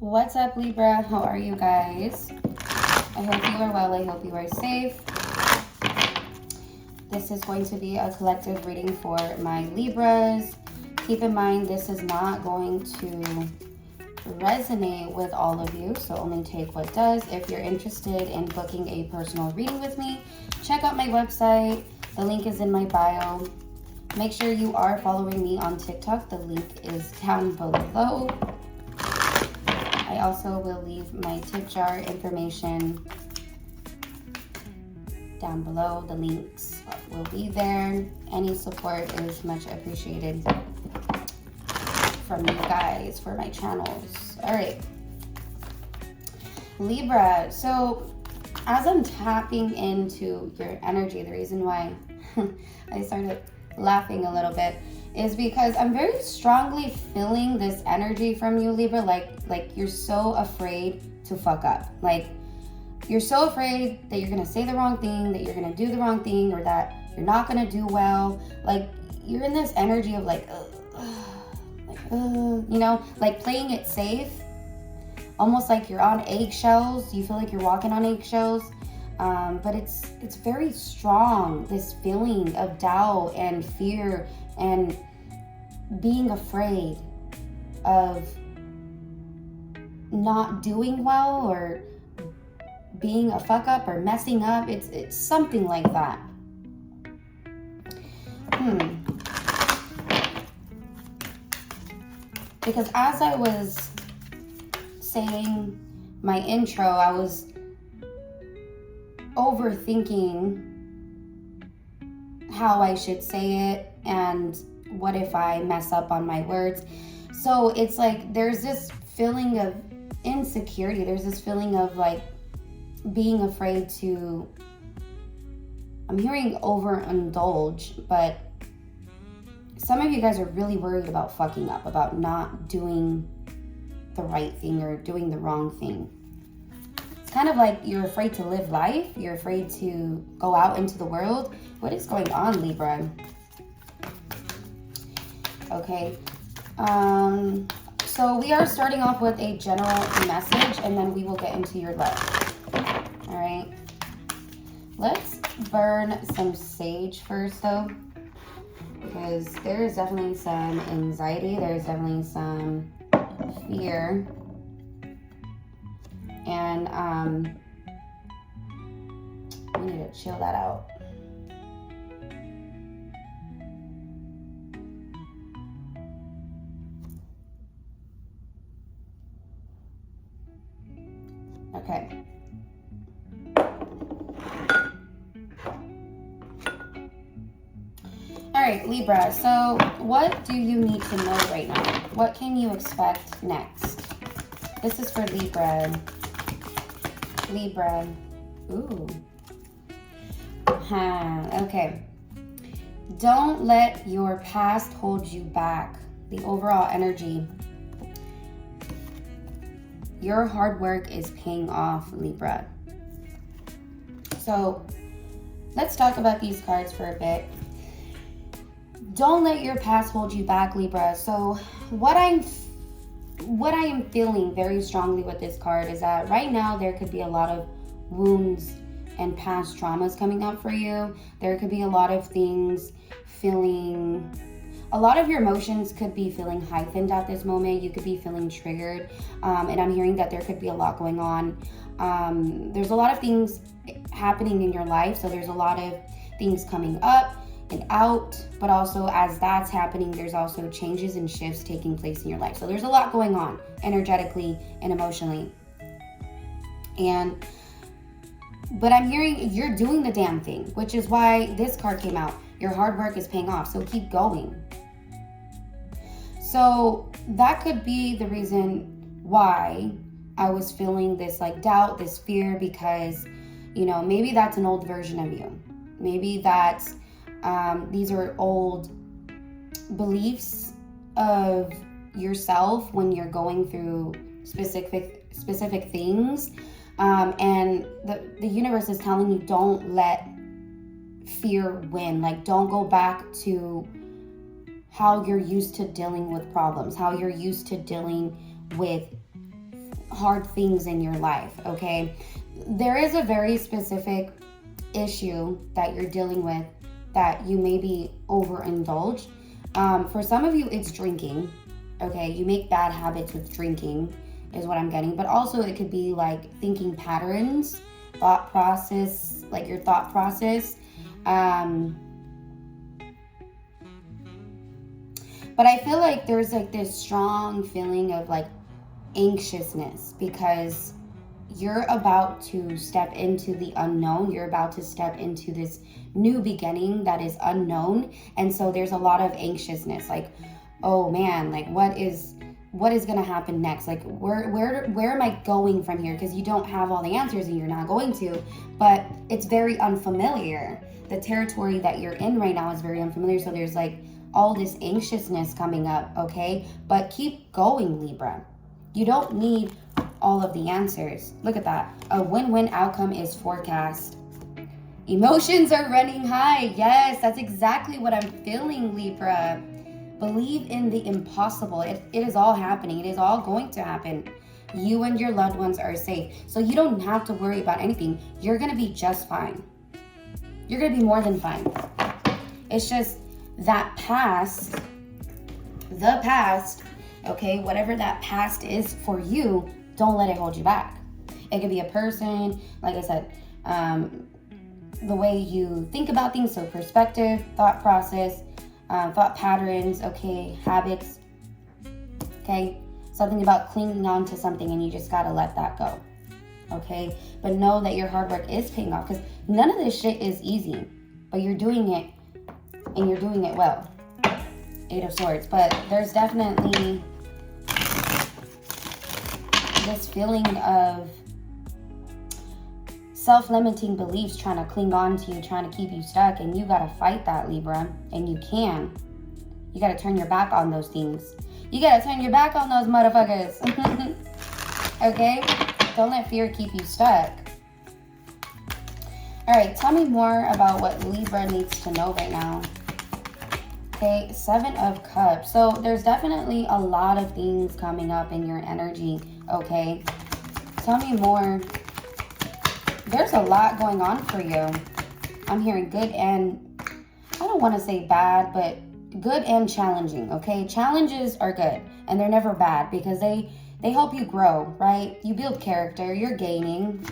What's up, Libra? How are you guys? I hope you are well. I hope you are safe. This is going to be a collective reading for my Libras. Keep in mind, this is not going to resonate with all of you, so only take what does. If you're interested in booking a personal reading with me, check out my website. The link is in my bio. Make sure you are following me on TikTok. The link is down below. I also will leave my tip jar information down below. The links will be there. Any support is much appreciated from you guys for my channels. All right, Libra. So as I'm tapping into your energy, the reason why I started laughing a little bit is because I'm very strongly feeling this energy from you, Libra. Like you're so afraid to fuck up. Like you're so afraid that you're gonna say the wrong thing, that you're gonna do the wrong thing, or that you're not gonna do well. Like you're in this energy of you know, like playing it safe, almost like you're on eggshells. You feel like you're walking on eggshells, but it's very strong. This feeling of doubt and fear and being afraid of not doing well or being a fuck up or messing up. It's something like that. Because as I was saying my intro, I was overthinking how I should say it and what if I mess up on my words. So it's like there's this feeling of insecurity. There's this feeling of like being afraid to, I'm hearing overindulge, but some of you guys are really worried about fucking up, about not doing the right thing or doing the wrong thing. It's kind of like you're afraid to live life. You're afraid to go out into the world. What is going on, Libra? Okay. So we are starting off with a general message, and then we will get into your love. All right. Let's burn some sage first, though, because there is definitely some anxiety. There's definitely some fear. And we need to chill that out. Okay. All right, Libra. So what do you need to know right now? What can you expect next? This is for Libra. Libra. Ooh. Okay. Don't let your past hold you back. The overall energy. Your hard work is paying off, Libra. So let's talk about these cards for a bit. Don't let your past hold you back, Libra. So what I am feeling very strongly with this card is that right now there could be a lot of wounds and past traumas coming up for you. There could be a lot of things feeling, a lot of your emotions could be feeling heightened at this moment. You could be feeling triggered. And I'm hearing that there could be a lot going on. There's a lot of things happening in your life. So there's a lot of things coming up and out, but also as that's happening, there's also changes and shifts taking place in your life. So there's a lot going on energetically and emotionally. But I'm hearing you're doing the damn thing, which is why this card came out. Your hard work is paying off, so keep going. So that could be the reason why I was feeling this like doubt, this fear, because, you know, maybe that's an old version of you. Maybe that's these are old beliefs of yourself when you're going through specific things. And the universe is telling you, don't let fear win. Like, don't go back to how you're used to dealing with problems, how you're used to dealing with hard things in your life, okay? There is a very specific issue that you're dealing with that you may be overindulged. For some of you, it's drinking, okay? You make bad habits with drinking is what I'm getting. But also it could be like thinking patterns, thought process, like your thought process. But I feel like there's like this strong feeling of like anxiousness because you're about to step into the unknown. You're about to step into this new beginning that is unknown. And so there's a lot of anxiousness, like, oh man, like what is going to happen next? Like where am I going from here? Because you don't have all the answers and you're not going to, but it's very unfamiliar. The territory that you're in right now is very unfamiliar. So there's like all this anxiousness coming up, okay? But keep going, Libra. You don't need all of the answers. Look at that. A win-win outcome is forecast. Emotions are running high. Yes, that's exactly what I'm feeling, Libra. Believe in the impossible. It is all happening. It is all going to happen. You and your loved ones are safe. So you don't have to worry about anything. You're going to be just fine. You're going to be more than fine. It's just that past, the past, okay, whatever that past is for you, don't let it hold you back. It could be a person, like I said, the way you think about things, so perspective, thought process, thought patterns, okay, habits, okay, something about clinging on to something and you just gotta let that go, okay? But know that your hard work is paying off because none of this shit is easy, but you're doing it and you're doing it well. 8 of Swords, but there's definitely this feeling of self-limiting beliefs trying to cling on to you, trying to keep you stuck, and you gotta fight that, Libra, and you can. You gotta turn your back on those things. You gotta turn your back on those motherfuckers. Okay? Don't let fear keep you stuck. All right, tell me more about what Libra needs to know right now. Okay, 7 of Cups. So there's definitely a lot of things coming up in your energy, okay? Tell me more. There's a lot going on for you. I'm hearing good and, I don't want to say bad, but good and challenging, okay? Challenges are good and they're never bad because they help you grow, right? You build character, you're gaining,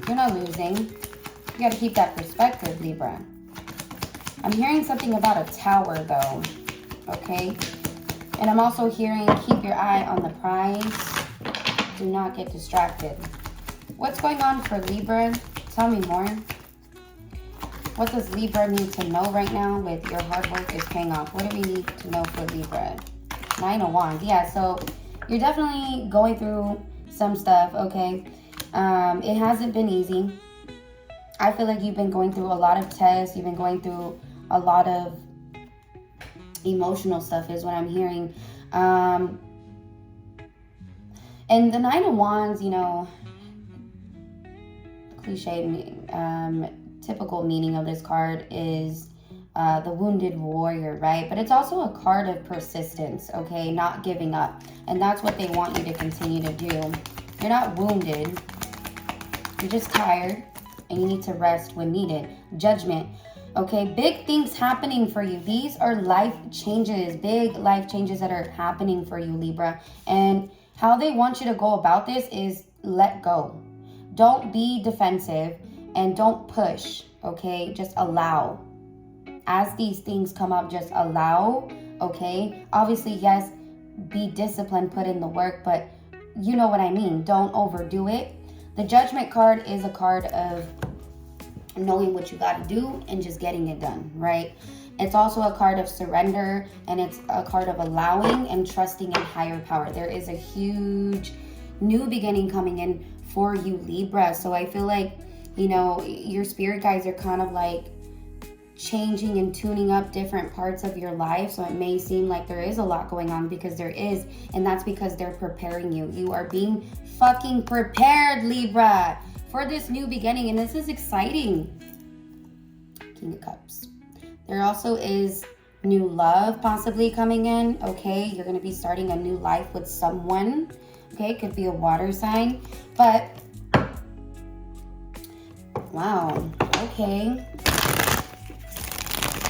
you're not losing. You got to keep that perspective, Libra. I'm hearing something about a tower though, okay? And I'm also hearing keep your eye on the prize. Do not get distracted. What's going on for Libra? Tell me more. What does Libra need to know right now with your hard work is paying off? What do we need to know for Libra? 9 of Wands. Yeah, so you're definitely going through some stuff, okay? It hasn't been easy. I feel like you've been going through a lot of tests. You've been going through a lot of emotional stuff is what I'm hearing. And the 9 of Wands, you know, cliche, typical meaning of this card is the wounded warrior, right? But it's also a card of persistence, okay? Not giving up. And that's what they want you to continue to do. You're not wounded. You're just tired and you need to rest when needed. Judgment. Okay, big things happening for you. These are life changes, big life changes that are happening for you, Libra. And how they want you to go about this is let go. Don't be defensive and don't push, okay? Just allow. As these things come up, just allow, okay? Obviously, yes, be disciplined, put in the work, but you know what I mean. Don't overdo it. The Judgment card is a card of knowing what you got to do and just getting it done, right? It's also a card of surrender and it's a card of allowing and trusting in higher power. There is a huge new beginning coming in for you, Libra. So I feel like, you know, your spirit guides are kind of like changing and tuning up different parts of your life. So it may seem like there is a lot going on because there is, and that's because they're preparing you. You are being fucking prepared, Libra, for this new beginning, and this is exciting. King of Cups. There also is new love possibly coming in, okay? You're going to be starting a new life with someone, Okay, it could be a water sign, but wow, okay.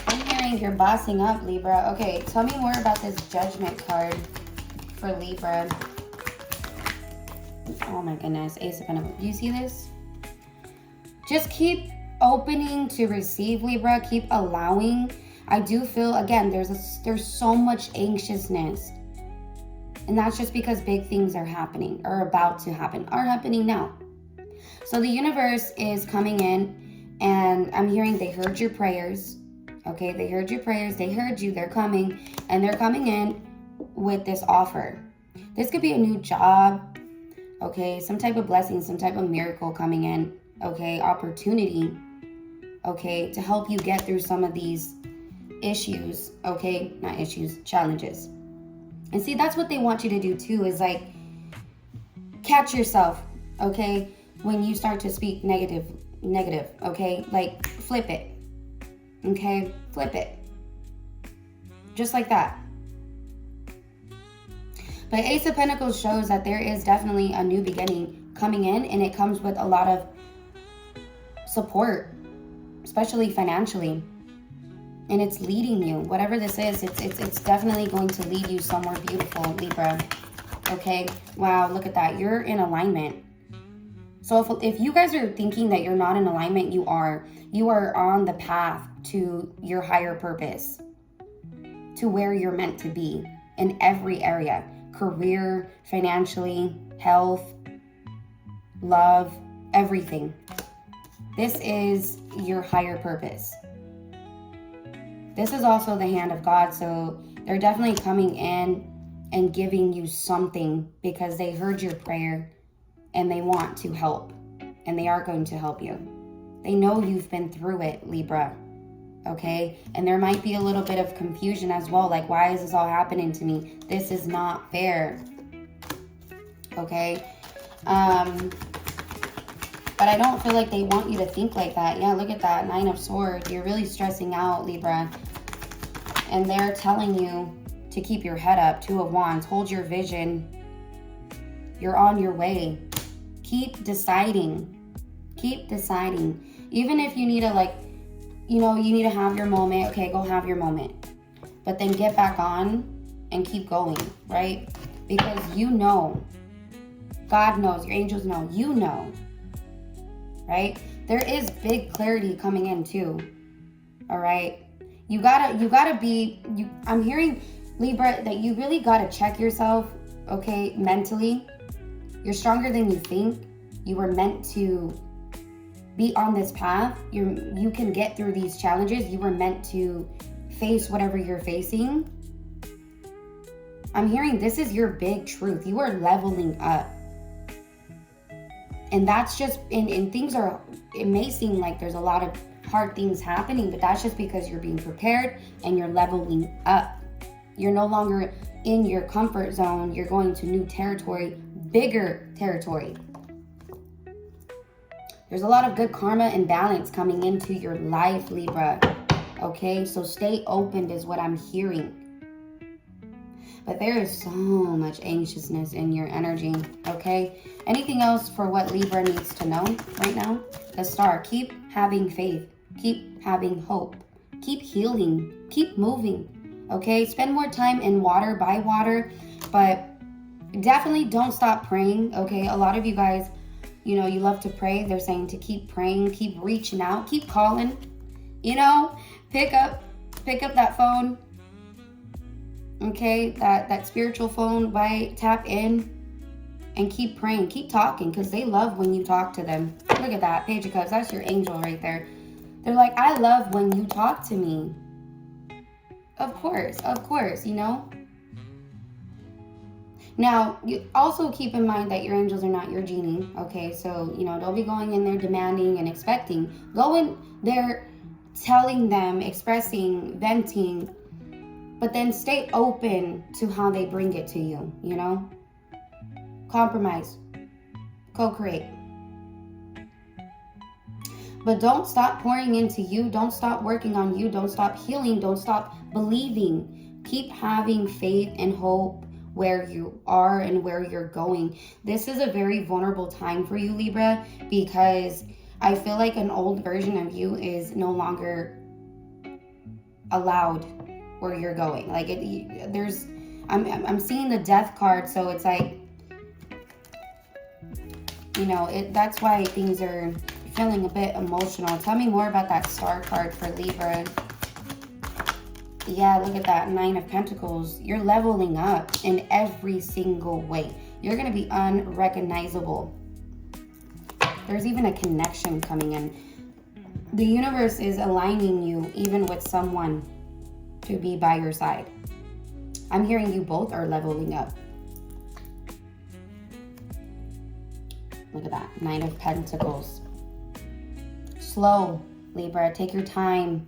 I'm hearing you're bossing up, Libra. Okay, tell me more about this Judgment card for Libra. Oh my goodness, Ace of Pentacles. Do you see this? Just keep opening to receive, Libra. Keep allowing. I do feel, again, there's so much anxiousness. And that's just because big things are happening, or about to happen, are happening now. So the universe is coming in, and I'm hearing they heard your prayers. Okay, they heard your prayers. They heard you. They're coming, and they're coming in with this offer. This could be a new job. Okay, some type of blessing, some type of miracle coming in. Okay, opportunity. Okay, to help you get through some of these issues. Okay, not issues, challenges. And see, that's what they want you to do too, is like catch yourself, okay, when you start to speak negative, okay, like flip it, okay, flip it, just like that. But Ace of Pentacles shows that there is definitely a new beginning coming in, and it comes with a lot of support, especially financially. And it's leading you, whatever this is, it's definitely going to lead you somewhere beautiful, Libra. Okay, wow, look at that. You're in alignment. So if you guys are thinking that you're not in alignment, you are. You are on the path to your higher purpose, to where you're meant to be in every area. Career, financially, health, love, everything. This is your higher purpose. This is also the hand of God, so they're definitely coming in and giving you something because they heard your prayer and they want to help, and they are going to help you. They know you've been through it, Libra, okay? And there might be a little bit of confusion as well, like, why is this all happening to me? This is not fair, okay? But I don't feel like they want you to think like that. Yeah, look at that, 9 of Swords. You're really stressing out, Libra. And they're telling you to keep your head up. 2 of Wands, hold your vision. You're on your way. Keep deciding. Keep deciding. Even if you need to, like, you know, you need to have your moment. Okay, go have your moment. But then get back on and keep going, right? Because you know. God knows. Your angels know. You know. Right? There is big clarity coming in too. All right? You gotta be, I'm hearing, Libra, that you really gotta check yourself, okay, mentally. You're stronger than you think. You were meant to be on this path. You can get through these challenges. You were meant to face whatever you're facing. I'm hearing this is your big truth. You are leveling up. And that's just, and things are, it may seem like there's a lot of hard things happening, but that's just because you're being prepared and you're leveling up. You're no longer in your comfort zone. You're going to new territory, bigger territory. There's a lot of good karma and balance coming into your life, Libra. Okay, so stay open is what I'm hearing. But there is so much anxiousness in your energy, okay? Anything else for what Libra needs to know right now? The Star, keep having faith. Keep having hope. Keep healing. Keep moving, okay? Spend more time in water, by water, but definitely don't stop praying, okay? A lot of you guys, you know, you love to pray. They're saying to keep praying, keep reaching out, keep calling, you know? Pick up that phone. Okay, that spiritual phone, right? Tap in and keep praying, keep talking, because they love when you talk to them. Look at that, Page of Cups. That's your angel right there. They're like, I love when you talk to me. Of course, you know. Now, you also keep in mind that your angels are not your genie. Okay, so, you know, don't be going in there demanding and expecting. Go in there telling them, expressing, venting, but then stay open to how they bring it to you, you know? Compromise. Co-create. But don't stop pouring into you. Don't stop working on you. Don't stop healing. Don't stop believing. Keep having faith and hope. where you are and where you're going. This is a very vulnerable time for you, Libra, because I feel like an old version of you is no longer allowed where you're going. Like I'm seeing the death card, so it's like, you know, that's why things are feeling a bit emotional. Tell me more about that star card for Libra. Yeah, look at that, 9 of Pentacles. You're leveling up in every single way. You're going to be unrecognizable. There's even a connection coming in. The universe is aligning you even with someone to be by your side. I'm hearing you both are leveling up. Look at that, 9 of Pentacles. Slow, Libra, take your time.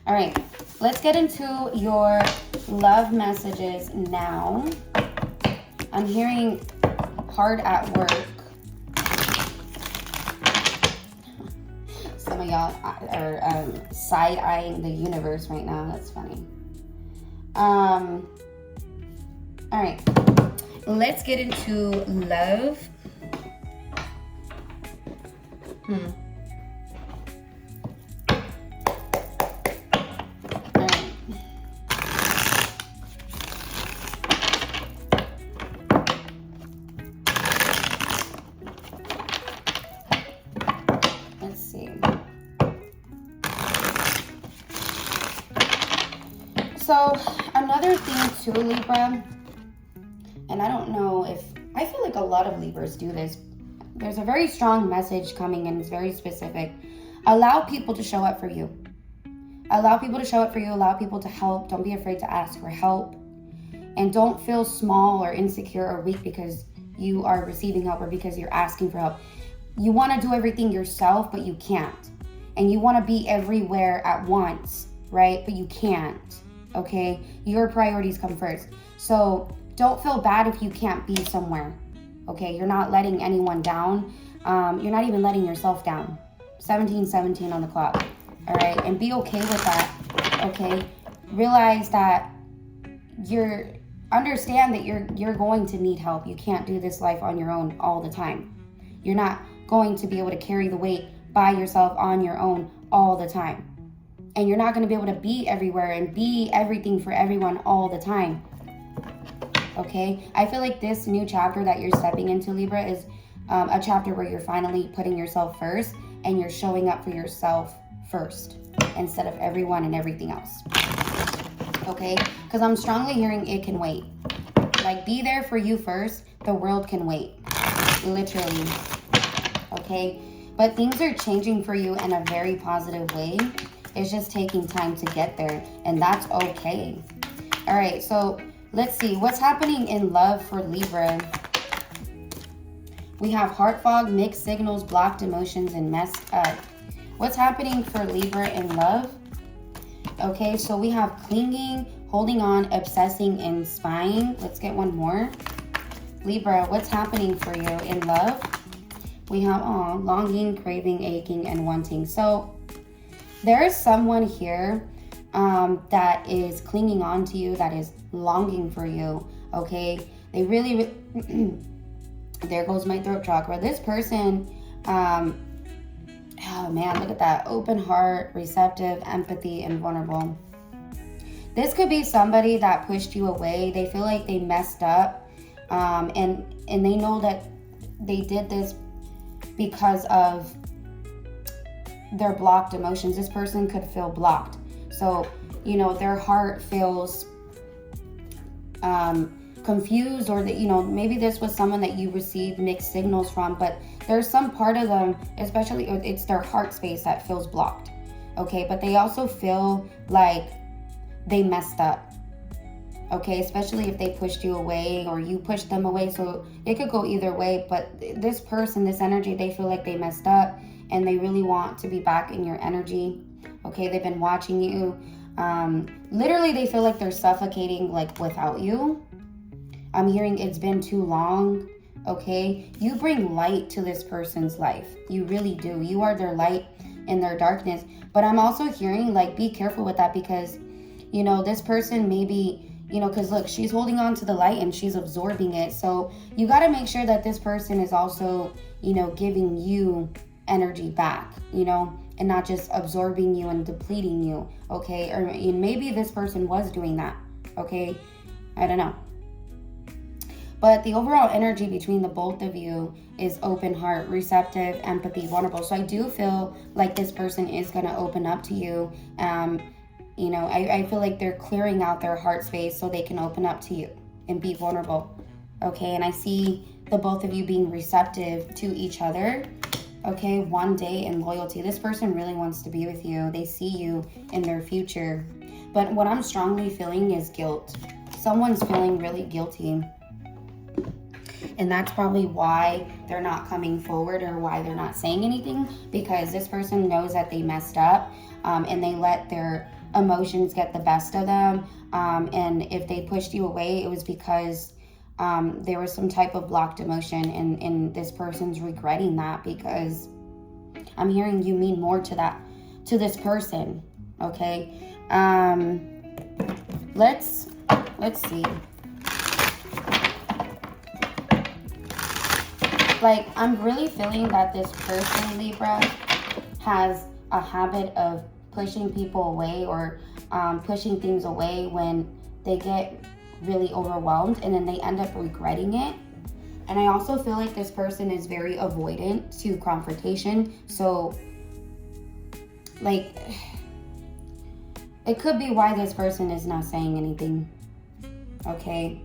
All right, let's get into your love messages now. I'm hearing hard at work. Some of y'all are side-eyeing the universe right now. That's funny. All right, let's get into love. Let's see. So another thing too, Libra, and I don't know if, I feel like a lot of Libras do this. There's a very strong message coming in. It's very specific. Allow people to show up for you. Allow people to show up for you. Allow people to help. Don't be afraid to ask for help. And don't feel small or insecure or weak because you are receiving help or because you're asking for help. You want to do everything yourself, but you can't. And you want to be everywhere at once, right? But you can't, okay? Your priorities come first. So don't feel bad if you can't be somewhere. Okay, you're not letting anyone down. You're not even letting yourself down. 17:17 on the clock. All right, and be okay with that. Okay, realize that understand that you're going to need help. You can't do this life on your own all the time. You're not going to be able to carry the weight by yourself on your own all the time. And you're not going to be able to be everywhere and be everything for everyone all the time. Okay, I feel like this new chapter that you're stepping into, Libra, is a chapter where you're finally putting yourself first and you're showing up for yourself first instead of everyone and everything else. Okay, because I'm strongly hearing it can wait. Like, be there for you first. The world can wait, literally. Okay, but things are changing for you in a very positive way. It's just taking time to get there, and that's okay. All right, so let's see what's happening in love for Libra. We have heart fog, mixed signals, blocked emotions, and messed up. What's happening for Libra in love? Okay, so we have clinging, holding on, obsessing, and spying. Let's get one more. Libra, what's happening for you in love? We have longing, craving, aching, and wanting. So there is someone here that is clinging on to you, that is longing for you. Okay, they really there goes my throat chakra. This person, oh man, look at that, open heart, receptive, empathy, and vulnerable. This could be somebody that pushed you away. They feel like they messed up, and they know that they did this because of their blocked emotions. This person could feel blocked, so you know their heart feels confused, or that, you know, maybe this was someone that you received mixed signals from, but there's some part of them, especially it's their heart space, that feels blocked. Okay, but they also feel like they messed up. Okay, especially if they pushed you away or you pushed them away. So it could go either way, but this person, this energy, they feel like they messed up and they really want to be back in your energy. Okay, they've been watching you. Literally, they feel like they're suffocating, like, without you. I'm hearing it's been too long. Okay, you bring light to this person's life. You really do. You are their light in their darkness. But I'm also hearing, like, be careful with that, because, you know, this person maybe, You know, because look, she's holding on to the light and she's absorbing it. So you got to make sure that this person is also, you know, giving you energy back, you know, and not just absorbing you and depleting you, okay? Or maybe this person was doing that, okay? I don't know. But the overall energy between the both of you is open heart, receptive, empathy, vulnerable. So I do feel like this person is going to open up to you. You know, I feel like they're clearing out their heart space so they can open up to you and be vulnerable. Okay, and I see the both of you being receptive to each other. Okay, one day in loyalty. This person really wants to be with you. They see you in their future. But what I'm strongly feeling is guilt. Someone's feeling really guilty. And that's probably why they're not coming forward or why they're not saying anything, because this person knows that they messed up and they let their emotions get the best of them. And if they pushed you away, it was because there was some type of blocked emotion, and this person's regretting that, because I'm hearing you mean more to this person. Okay. Let's see. Like, I'm really feeling that this person, Libra, has a habit of pushing people away or pushing things away when they get really overwhelmed, and then they end up regretting it. And I also feel like this person is very avoidant to confrontation. So, like, it could be why this person is not saying anything. Okay?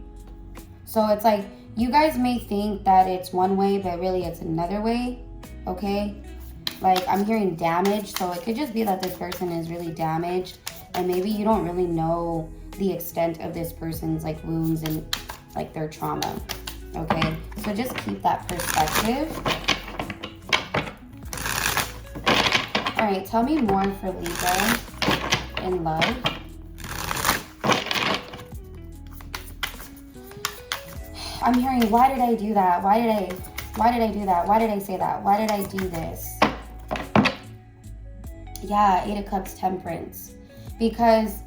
So it's like, you guys may think that it's one way, but really it's another way, okay? Like, I'm hearing damage, so it could just be that this person is really damaged, and maybe you don't really know the extent of this person's, like, wounds and, like, their trauma, okay? So just keep that perspective. All right, tell me more for Libra in love. I'm hearing, why did I do that? Why did I do that? Why did I say that? Why did I do this? Yeah, 8 of Cups, Temperance. Because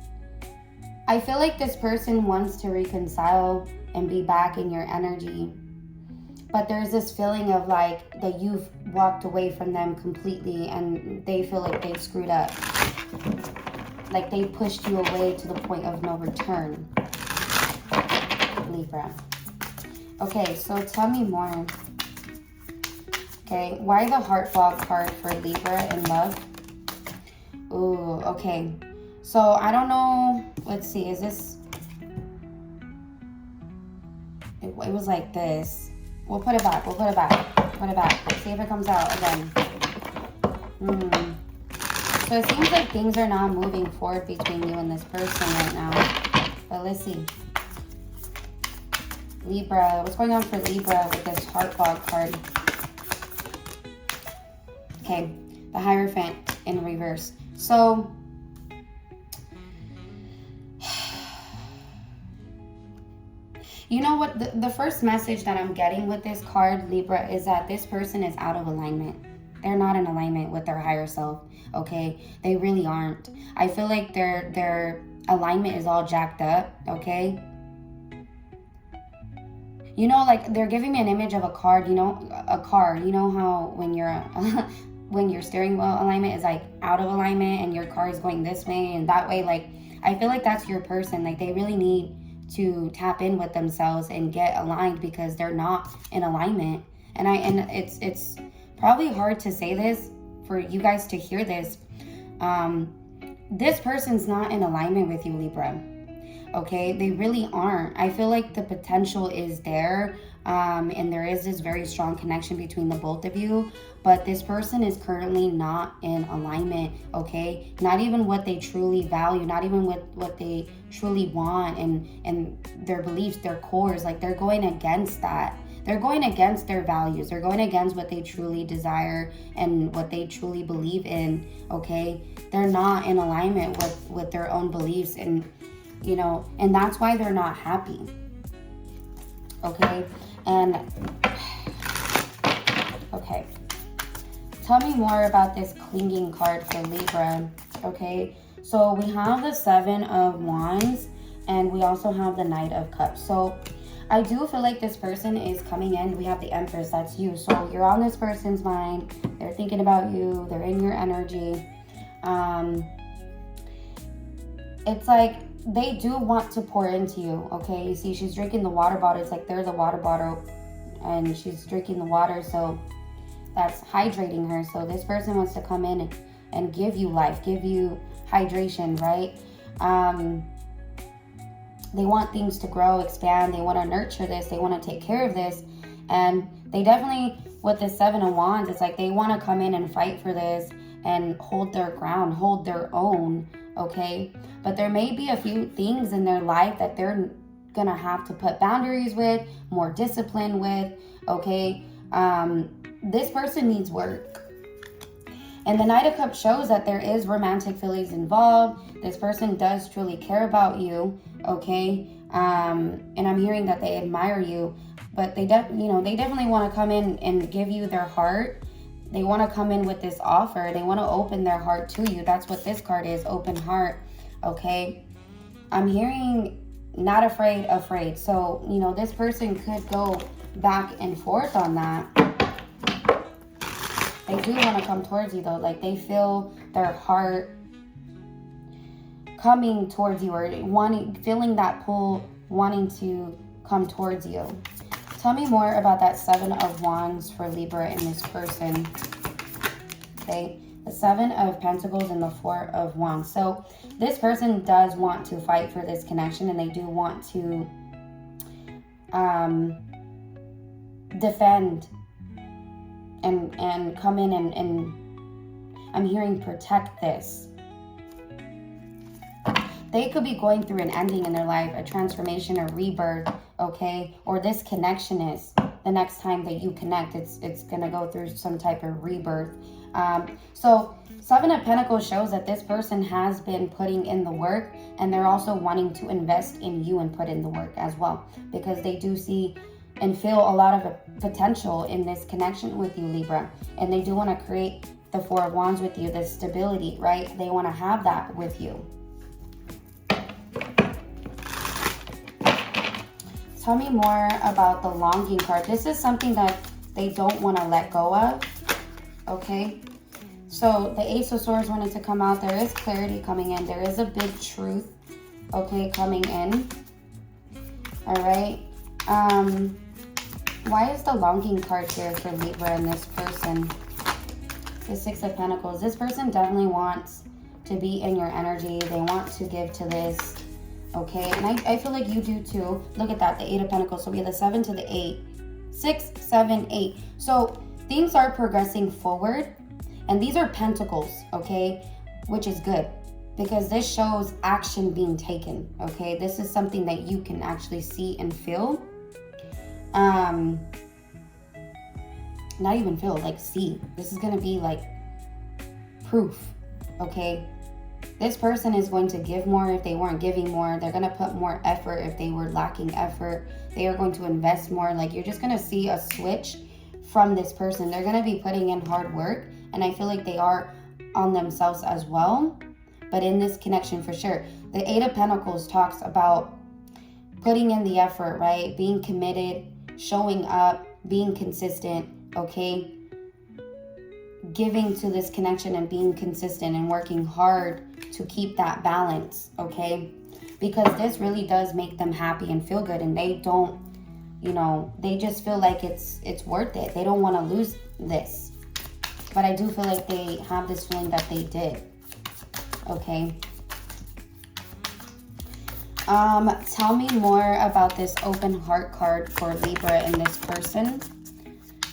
I feel like this person wants to reconcile and be back in your energy. But there's this feeling of like that you've walked away from them completely, and they feel like they've screwed up. Like they pushed you away to the point of no return. Libra. Okay, so tell me more. Okay, why the heart fog card for Libra in love? Ooh, okay. So I don't know. Let's see. Is this? It was like this. We'll put it back. We'll put it back. Put it back. See if it comes out again. So it seems like things are not moving forward between you and this person right now. But let's see. Libra, what's going on for Libra with this heart fog card? Okay, the Hierophant in reverse. So, you know what? The first message that I'm getting with this card, Libra, is that this person is out of alignment. They're not in alignment with their higher self, okay? They really aren't. I feel like their alignment is all jacked up, okay? You know, like, they're giving me an image of a car, you know, a car. You know how when your steering wheel alignment is, like, out of alignment and your car is going this way and that way? Like, I feel like that's your person. Like, they really need to tap in with themselves and get aligned because they're not in alignment. And it's probably hard to say this for you guys to hear this. This person's not in alignment with you, Libra. Okay, they really aren't. I feel like the potential is there, and there is this very strong connection between the both of you, but this person is currently not in alignment, okay? Not even what they truly value, not even what they truly want, and their beliefs, their cores, like they're going against that. They're going against their values. They're going against what they truly desire and what they truly believe in, okay? They're not in alignment with their own beliefs, and you know, and that's why they're not happy, okay? And, okay, tell me more about this clinging card for Libra, okay? So we have the 7 of Wands, And we also have the Knight of Cups. So I do feel like this person is coming in. We have the Empress, that's you. So you're on this person's mind. They're thinking about you. They're in your energy. It's like they do want to pour into you, okay? You see, she's drinking the water bottle. It's like they're the water bottle and she's drinking the water. So that's hydrating her. So this person wants to come in and give you life, give you hydration, right? They want things to grow, expand. They want to nurture this. They want to take care of this. And they definitely, with the Seven of Wands, it's like they want to come in and fight for this and hold their ground, hold their own, okay? But there may be a few things in their life that they're going to have to put boundaries with, more discipline with, okay? This person needs work. And the Knight of Cups shows that there is romantic feelings involved. This person does truly care about you, okay? And I'm hearing that they admire you, but they definitely want to come in and give you their heart. They want to come in with this offer. They want to open their heart to you. That's what this card is, open heart, okay? I'm hearing not afraid. So, this person could go back and forth on that. They do want to come towards you though. Like they feel their heart coming towards you or feeling that pull, wanting to come towards you. Tell me more about that Seven of Wands for Libra and this person. Okay, the Seven of Pentacles and the Four of Wands. So this person does want to fight for this connection and they do want to defend and come in and I'm hearing protect this. They could be going through an ending in their life, a transformation, a rebirth, okay? Or this connection is the next time that you connect, it's gonna go through some type of rebirth. So Seven of Pentacles shows that this person has been putting in the work and they're also wanting to invest in you and put in the work as well because they do see and feel a lot of potential in this connection with you, Libra. And they do want to create the Four of Wands with you, the stability, right? They want to have that with you. Tell me more about the longing card. This is something that they don't want to let go of, okay? So the Ace of Swords wanted to come out. There is clarity coming in. There is a big truth, okay, coming in. All right. Why is the longing card here for Libra and this person? The Six of Pentacles. This person definitely wants to be in your energy. They want to give to this, okay? And I feel like you do too. Look at that, the Eight of Pentacles. So we have the 7 to the 8. 6, 7, 8. So things are progressing forward. And these are pentacles, okay? Which is good. Because this shows action being taken, okay? This is something that you can actually see and feel. Not even feel, like see. This is gonna be like proof, okay? This person is going to give more if they weren't giving more. They're gonna put more effort if they were lacking effort. They are going to invest more. Like you're just gonna see a switch from this person. They're gonna be putting in hard work, and I feel like they are on themselves as well. But in this connection for sure. The Eight of Pentacles talks about putting in the effort, right? Being committed, showing up, being consistent, okay? Giving to this connection and being consistent and working hard to keep that balance, okay? Because this really does make them happy and feel good, and they don't, they just feel like it's worth it. They don't want to lose this. But I do feel like they have this feeling that they did. Okay. Tell me more about this open heart card for Libra and this person.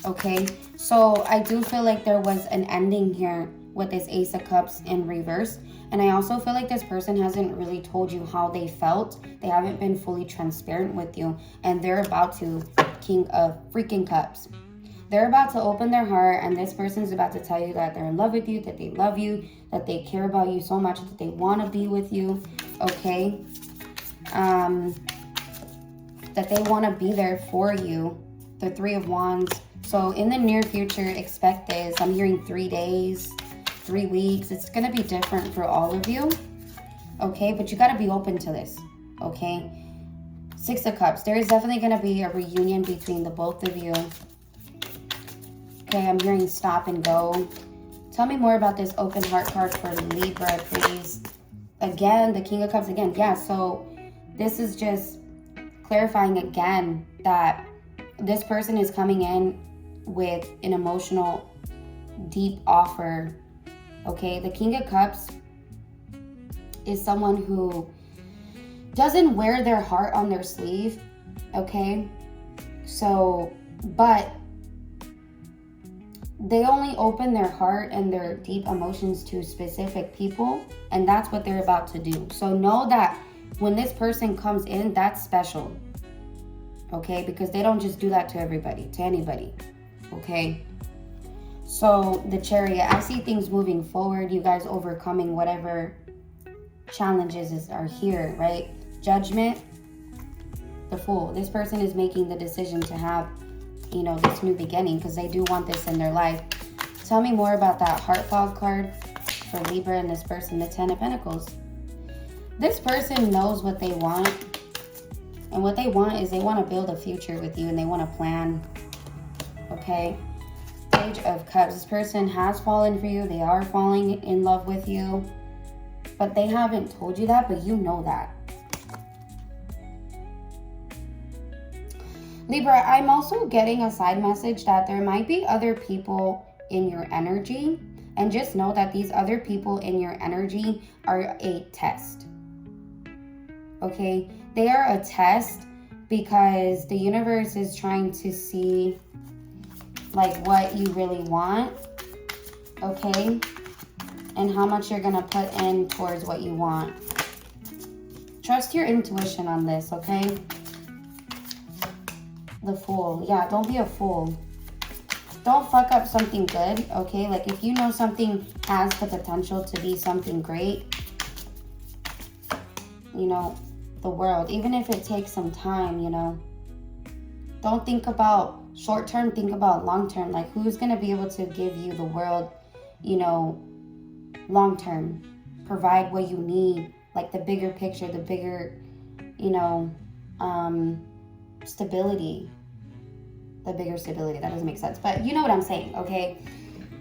Okay, so I do feel like there was an ending here with this Ace of Cups in reverse. And I also feel like this person hasn't really told you how they felt. They haven't been fully transparent with you. And they're about to, King of freaking Cups. They're about to open their heart, and this person's about to tell you that they're in love with you, that they love you, that they care about you so much, that they want to be with you, okay? That they want to be there for you. The Three of Wands. So in the near future, expect this. I'm hearing 3 days, 3 weeks. It's going to be different for all of you, okay? But you got to be open to this, okay? Six of Cups. There is definitely going to be a reunion between the both of you. Okay, I'm hearing stop and go. Tell me more about this open heart card for Libra, please. Again, the King of Cups again. Yeah, so this is just clarifying again that this person is coming in with an emotional, deep offer. Okay, the King of Cups is someone who doesn't wear their heart on their sleeve. Okay, so, but they only open their heart and their deep emotions to specific people, and that's what they're about to do. So know that when this person comes in, that's special. Okay, because they don't just do that to everybody, to anybody. Okay, so the Chariot, I see things moving forward, you guys overcoming whatever challenges are here, right? Judgment, the Fool. This person is making the decision to have, you know, this new beginning because they do want this in their life. Tell me more about that Heart Fog card for Libra and this person, the Ten of Pentacles. This person knows what they want. And what they want is they want to build a future with you and they want to plan. Okay? Page of Cups. This person has fallen for you. They are falling in love with you. But they haven't told you that, but you know that. Libra, I'm also getting a side message that there might be other people in your energy. And just know that these other people in your energy are a test. Okay? They are a test because the universe is trying to see like what you really want, okay? And how much you're gonna put in towards what you want. Trust your intuition on this, okay? The Fool. Yeah, don't be a fool. Don't fuck up something good, okay? Like if you know something has the potential to be something great, you know, the world, even if it takes some time, you know, don't think about short term, think about long term. Like who's going to be able to give you the world, you know, long term, provide what you need, like the bigger picture, the bigger, you know, stability, the bigger stability. That doesn't make sense, but you know what I'm saying. Okay,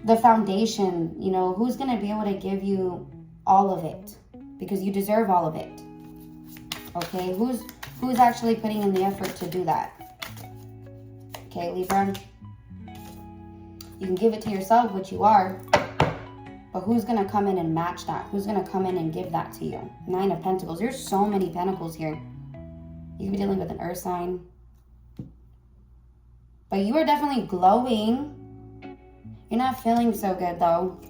the foundation, you know, who's going to be able to give you all of it because you deserve all of it. Okay, who's actually putting in the effort to do that? Okay, Libra. You can give it to yourself, which you are, but who's going to come in and match that? Who's going to come in and give that to you? Nine of Pentacles. There's so many Pentacles here. You could be dealing with an earth sign. But you are definitely glowing. You're not feeling so good, though.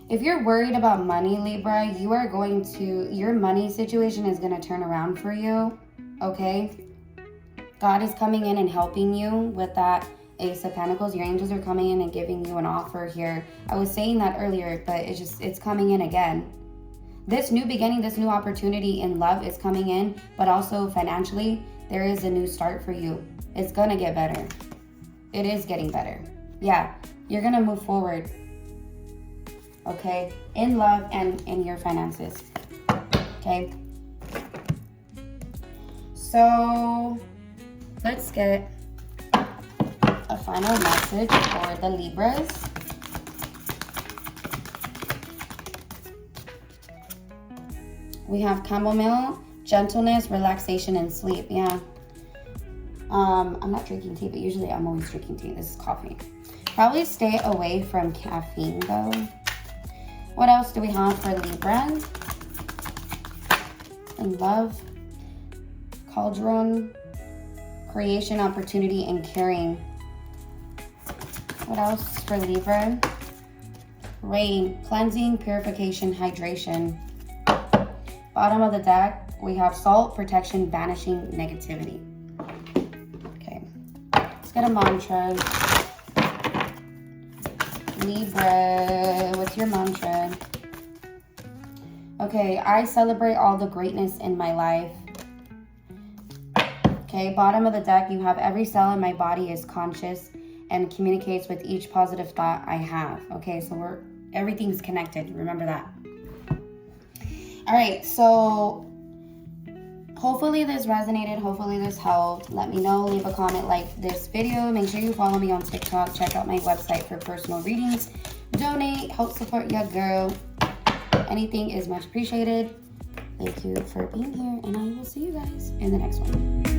If you're worried about money, Libra, you are going to, your money situation is going to turn around for you, okay? God is coming in and helping you with that Ace of Pentacles. Your angels are coming in and giving you an offer here. I was saying that earlier, but it's coming in again. This new beginning, this new opportunity in love is coming in, but also financially, there is a new start for you. It's going to get better. It is getting better. Yeah, you're going to move forward. Okay, in love and in your finances. Okay, so let's get a final message for the Libras. We have chamomile, gentleness, relaxation, and sleep. Yeah. I'm not drinking tea, but usually I'm always drinking tea. This is coffee. Probably stay away from caffeine though. What else do we have for Libra? And love, cauldron, creation, opportunity, and caring. What else for Libra? Rain, cleansing, purification, hydration. Bottom of the deck, we have salt, protection, banishing negativity. Okay, let's get a mantra. Libra, what's your mantra? Okay, I celebrate all the greatness in my life. Okay, bottom of the deck, you have every cell in my body is conscious and communicates with each positive thought I have. Okay, so everything's connected. Remember that. All right, so hopefully this resonated. Hopefully this helped. Let me know. Leave a comment, like this video. Make sure you follow me on TikTok. Check out my website for personal readings. Donate. Help support your girl. Anything is much appreciated. Thank you for being here, and I will see you guys in the next one.